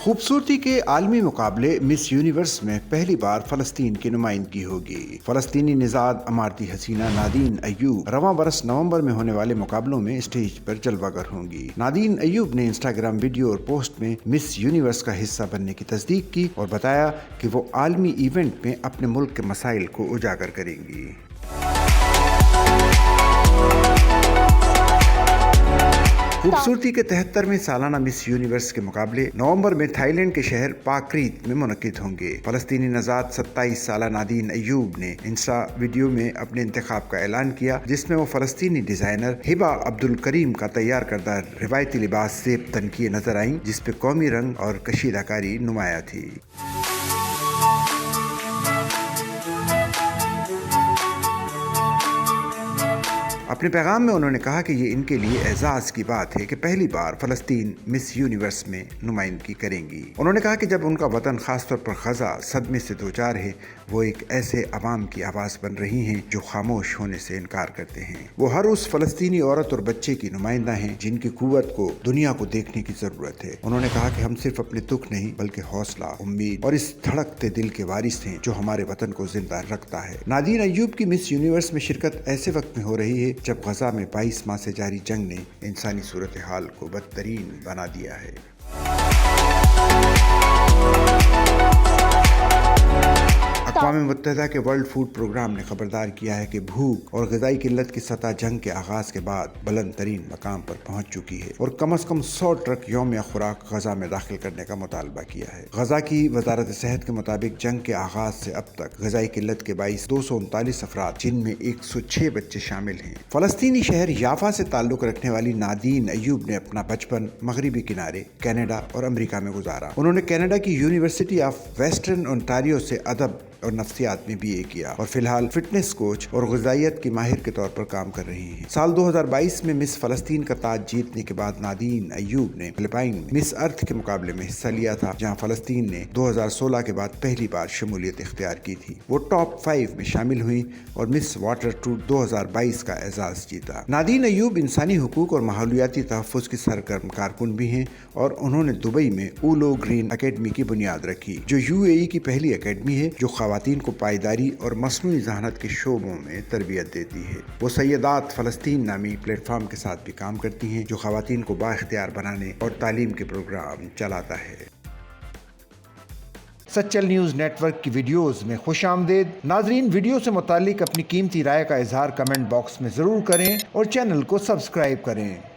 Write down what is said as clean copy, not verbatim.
खूबसूरती के आलमी मुकाबले मिस यूनिवर्स में पहली बार फलस्तीन की नुमाइंदगी होगी। फलस्तीनी निजाद अमारती हसीना नादीन अयूब रवां बरस नवंबर में होने वाले मुकाबलों में स्टेज पर जलवागर होंगी। नादीन अयूब ने इंस्टाग्राम वीडियो और पोस्ट में मिस यूनिवर्स का हिस्सा बनने की तस्दीक की और बताया कि वो आलमी इवेंट में अपने मुल्क के मसाइल को उजागर करेंगी। खूबसूरती के 73वें सालाना मिस यूनिवर्स के मुकाबले नवंबर में थाईलैंड के शहर पाक्रीत में मुनक्किद होंगे। फलस्तीनी नजाद 27 साला नादीन अयूब ने इंस्टा वीडियो में अपने इंतखाब का ऐलान किया, जिसमें वो फलस्तीनी डिजाइनर हिबा अब्दुल करीम का तैयार करदा रिवायती लिबास से तनकिए नजर आईं, जिसपे कौमी रंग और कशीदाकारी नुमाया थी। अपने पैगाम में उन्होंने कहा कि ये इनके लिए एजाज की बात है कि पहली बार फलस्तीन मिस यूनिवर्स में नुमाइंदगी करेंगी। उन्होंने कहा कि जब उनका वतन खासतौर पर गजा सदमे से दो चार है, वो एक ऐसे अवाम की आवाज़ बन रही हैं जो खामोश होने से इनकार करते हैं। वो हर उस फलस्तीनी औरत और बच्चे की नुमाइंदा हैं जिनकी कुव्वत को दुनिया को देखने की जरूरत है। उन्होंने कहा कि हम सिर्फ अपने दुख नहीं बल्कि हौसला, उम्मीद और इस धड़कते दिल के वारिस हैं जो हमारे वतन को जिंदा रखता है। नादीन अयूब की मिस यूनिवर्स में शिरकत ऐसे वक्त में हो रही है जब गजा में 22 माह से जारी जंग ने इंसानी सूरत हाल को बदतरीन बना दिया है। अक़वाम मुत्तहिदा के वर्ल्ड फूड प्रोग्राम ने खबरदार किया है कि भूख और ग़िज़ाई किल्लत की सतह जंग के आगाज के बाद बुलंद तरीन मकाम पर पहुंच चुकी है और कम अज़ कम 100 ट्रक यौम खुराक गजा में दाखिल करने का मुतालबा किया है। गजा की वजारत सेहत के मुताबिक जंग के आगाज से अब तक ग़िज़ाई किल्लत के 239 अफराद, जिनमें 106 बच्चे शामिल हैं। फलस्तीनी शहर याफा से ताल्लुक रखने वाली नादीन अयूब ने अपना बचपन मगरबी किनारे, कनाडा और अमेरिका में गुजारा। उन्होंने कनाडा की यूनिवर्सिटी ऑफ वेस्टर्न ओंटारियो से अदब और नफ्सियात में BA किया और फिलहाल फिटनेस कोच और ग़िज़ाइयत की माहिर के तौर पर काम कर रही हैं। साल 2022 में मिस फलस्तीन का ताज जीतने के बाद नादीन अयूब ने फिलिपाइन में मिस अर्थ के मुकाबले में हिस्सा लिया था, जहां फलस्तीन ने 2016 के बाद पहली बार शमूलियत इख्तियार की थी। वो टॉप 5 में शामिल हुई और मिस वाटर ट्रूथ 2022 का एजाज जीता। नादीन अयूब इंसानी हुकूक और माहौलियाती तहफ़्फ़ुज़ की सरगर्म कारकुन भी हैं और उन्होंने दुबई में ऊलो ग्रीन अकेडमी की बुनियाद रखी, जो UAE की पहली अकेडमी है जो ख़वातीन को पायदारी और मसनूई ज़हानत के शोबों में तरबियत देती है। वो सैयदात फ़लस्तीन नामी प्लेटफॉर्म के साथ भी काम करती हैं, जो ख़वातीन को बाइख्तियार बनाने और तालीम के प्रोग्राम चलाता है। सच्चल न्यूज़ नेटवर्क की वीडियोस में खुशामदीद। नाजरीन, वीडियो से मुतालिक अपनी कीमती राय का इजहार कमेंट बॉक्स में ज़रूर करें और चैनल को सब्सक्राइब करें।